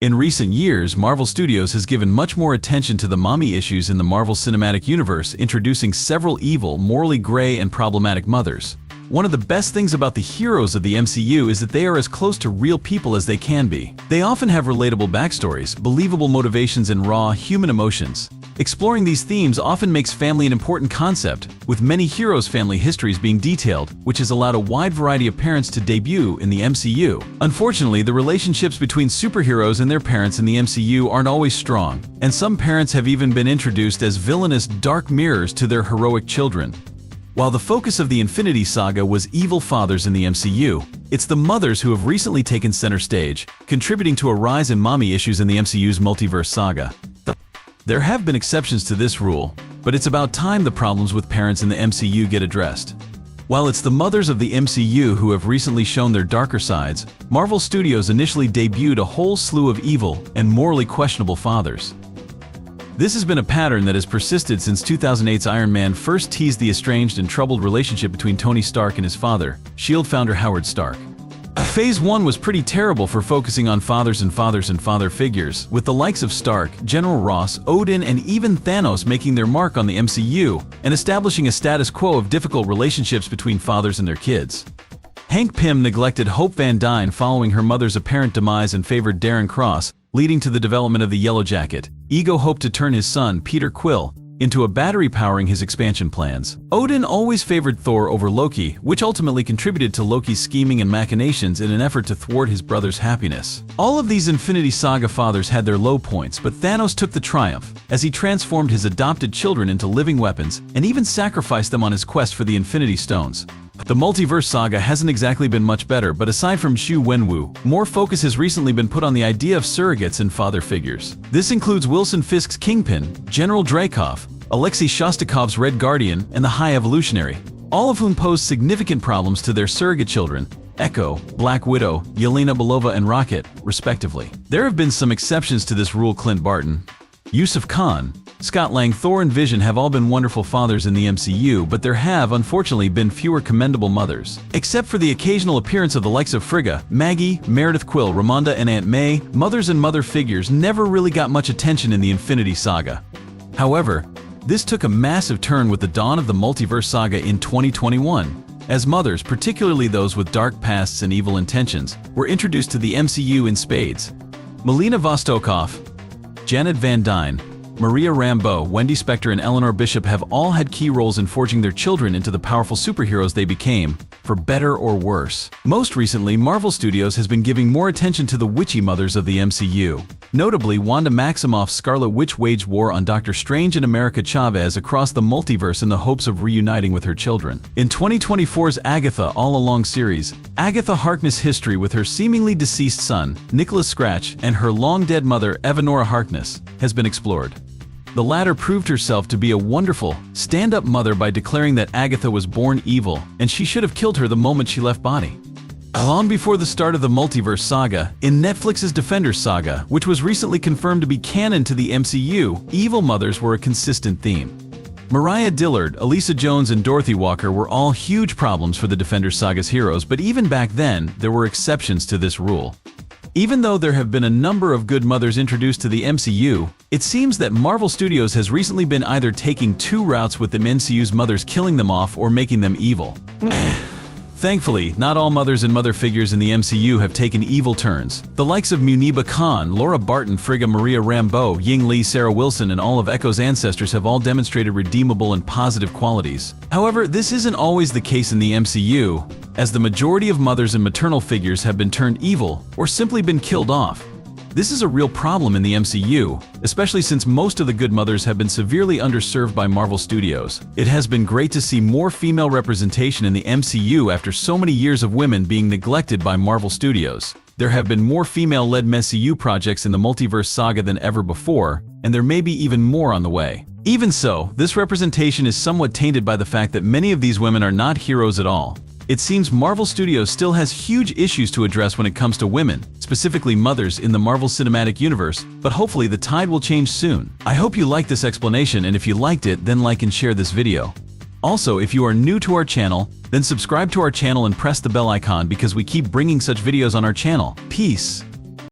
In recent years, Marvel Studios has given much more attention to the mommy issues in the Marvel Cinematic Universe, introducing several evil, morally gray, and problematic mothers. One of the best things about the heroes of the MCU is that they are as close to real people as they can be. They often have relatable backstories, believable motivations, and raw, human emotions. Exploring these themes often makes family an important concept, with many heroes' family histories being detailed, which has allowed a wide variety of parents to debut in the MCU. Unfortunately, the relationships between superheroes and their parents in the MCU aren't always strong, and some parents have even been introduced as villainous dark mirrors to their heroic children. While the focus of the Infinity Saga was evil fathers in the MCU, it's the mothers who have recently taken center stage, contributing to a rise in mommy issues in the MCU's multiverse saga. There have been exceptions to this rule, but it's about time the problems with parents in the MCU get addressed. While it's the mothers of the MCU who have recently shown their darker sides, Marvel Studios initially debuted a whole slew of evil and morally questionable fathers. This has been a pattern that has persisted since 2008's Iron Man first teased the estranged and troubled relationship between Tony Stark and his father, S.H.I.E.L.D. founder Howard Stark. Phase 1 was pretty terrible for focusing on fathers and father figures, with the likes of Stark, General Ross, Odin, and even Thanos making their mark on the MCU and establishing a status quo of difficult relationships between fathers and their kids. Hank Pym neglected Hope Van Dyne following her mother's apparent demise and favored Darren Cross, leading to the development of the Yellow Jacket. Ego hoped to turn his son, Peter Quill, into a battery powering his expansion plans. Odin always favored Thor over Loki, which ultimately contributed to Loki's scheming and machinations in an effort to thwart his brother's happiness. All of these Infinity Saga fathers had their low points, but Thanos took the triumph, as he transformed his adopted children into living weapons and even sacrificed them on his quest for the Infinity Stones. The multiverse saga hasn't exactly been much better, but aside from Xu Wenwu, more focus has recently been put on the idea of surrogates and father figures. This includes Wilson Fisk's Kingpin, General Dreykov, Alexei Shostakov's Red Guardian, and the High Evolutionary, all of whom pose significant problems to their surrogate children, Echo, Black Widow, Yelena Belova, and Rocket, respectively. There have been some exceptions to this rule. Clint Barton, Yusuf Khan, Scott Lang, Thor, and Vision have all been wonderful fathers in the MCU, but there have, unfortunately, been fewer commendable mothers. Except for the occasional appearance of the likes of Frigga, Maggie, Meredith Quill, Ramonda, and Aunt May, mothers and mother figures never really got much attention in the Infinity Saga. However, this took a massive turn with the dawn of the multiverse saga in 2021, as mothers, particularly those with dark pasts and evil intentions, were introduced to the MCU in spades. Melina Vostokov, Janet Van Dyne, Maria Rambeau, Wendy Spector, and Eleanor Bishop have all had key roles in forging their children into the powerful superheroes they became, for better or worse. Most recently, Marvel Studios has been giving more attention to the witchy mothers of the MCU. Notably, Wanda Maximoff's Scarlet Witch waged war on Doctor Strange and America Chavez across the multiverse in the hopes of reuniting with her children. In 2024's Agatha All Along series, Agatha Harkness' history with her seemingly deceased son, Nicholas Scratch, and her long-dead mother, Evanora Harkness, has been explored. The latter proved herself to be a wonderful, stand-up mother by declaring that Agatha was born evil, and she should have killed her the moment she left body. Long before the start of the multiverse saga, in Netflix's Defenders saga, which was recently confirmed to be canon to the MCU, evil mothers were a consistent theme. Mariah Dillard, Elisa Jones, and Dorothy Walker were all huge problems for the Defenders saga's heroes, but even back then, there were exceptions to this rule. Even though there have been a number of good mothers introduced to the MCU, it seems that Marvel Studios has recently been either taking two routes with the MCU's mothers, killing them off or making them evil. Thankfully, not all mothers and mother figures in the MCU have taken evil turns. The likes of Muniba Khan, Laura Barton, Frigga, Maria Rambeau, Ying Lee, Sarah Wilson, and all of Echo's ancestors have all demonstrated redeemable and positive qualities. However, this isn't always the case in the MCU, as the majority of mothers and maternal figures have been turned evil or simply been killed off. This is a real problem in the MCU, especially since most of the good mothers have been severely underserved by Marvel Studios. It has been great to see more female representation in the MCU after so many years of women being neglected by Marvel Studios. There have been more female-led MCU projects in the multiverse saga than ever before, and there may be even more on the way. Even so, this representation is somewhat tainted by the fact that many of these women are not heroes at all. It seems Marvel Studios still has huge issues to address when it comes to women, specifically mothers in the Marvel Cinematic Universe, but hopefully the tide will change soon. I hope you liked this explanation, and if you liked it, then like and share this video. Also, if you are new to our channel, then subscribe to our channel and press the bell icon because we keep bringing such videos on our channel. Peace.